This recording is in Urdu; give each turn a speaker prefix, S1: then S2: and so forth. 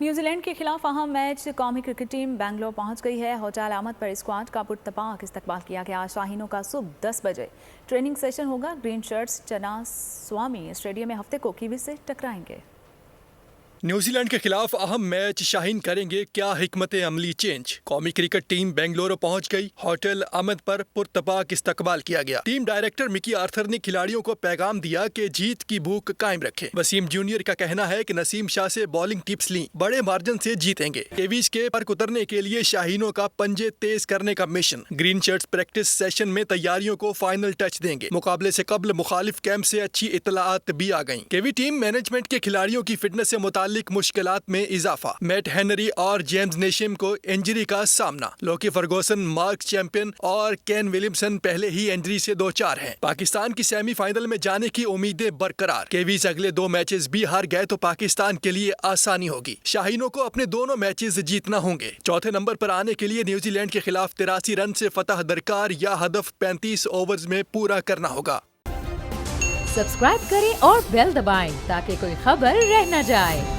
S1: نیوزی لینڈ کے خلاف اہم میچ قومی کرکٹ ٹیم بنگلور پہنچ گئی ہے۔ ہوٹل علامت پر اسکواڈ کا پرتپاک استقبال کیا گیا۔ شاہینوں کا صبح 10 بجے ٹریننگ سیشن ہوگا۔ گرین شرٹس چنا سوامی اسٹیڈیم میں ہفتے کو کیویز سے ٹکرائیں گے۔
S2: نیوزی لینڈ کے خلاف اہم میچ شاہین کریں گے کیا حکمت عملی چینج؟ قومی کرکٹ ٹیم بنگلورو پہنچ گئی۔ ہوٹل احمد پر پرتپاک استقبال کیا گیا۔ ٹیم ڈائریکٹر مکی آرتھر نے کھلاڑیوں کو پیغام دیا کہ جیت کی بھوک قائم رکھیں۔ وسیم جونیئر کا کہنا ہے کہ نسیم شاہ سے بالنگ ٹپس لیں، بڑے مارجن سے جیتیں گے۔ کیویز کے پر اترنے کے لیے شاہینوں کا پنجے تیز کرنے کا mission. Green shirts practice session میں تیاریوں کو فائنل ٹچ دیں گے۔ مقابلے سے قبل مخالف کیمپ سے اچھی اطلاعات بھی آ گئیں۔ کیوی ٹیم مینجمنٹ کے کھلاڑیوں کی فٹنس سے متعلق مشکلات میں اضافہ۔ میٹ ہینری اور جیمز نیشم کو انجری کا سامنا۔ لوکی فرگوسن، مارک چیمپئن اور کین ولیمسن پہلے ہی انجری سے دوچار ہیں۔ پاکستان کی سیمی فائنل میں جانے کی امیدیں برقرار۔ کیویز اگلے 2 میچز بھی ہار گئے تو پاکستان کے لیے آسانی ہوگی۔ شاہینوں کو اپنے دونوں میچز جیتنا ہوں گے۔ چوتھے نمبر پر آنے کے لیے نیوزی لینڈ کے خلاف 83 رن سے فتح درکار یا ہدف 35 اوورز میں پورا کرنا ہوگا۔
S3: سبسکرائب کریں اور بیل دبائیں تاکہ کوئی خبر رہ نہ جائے۔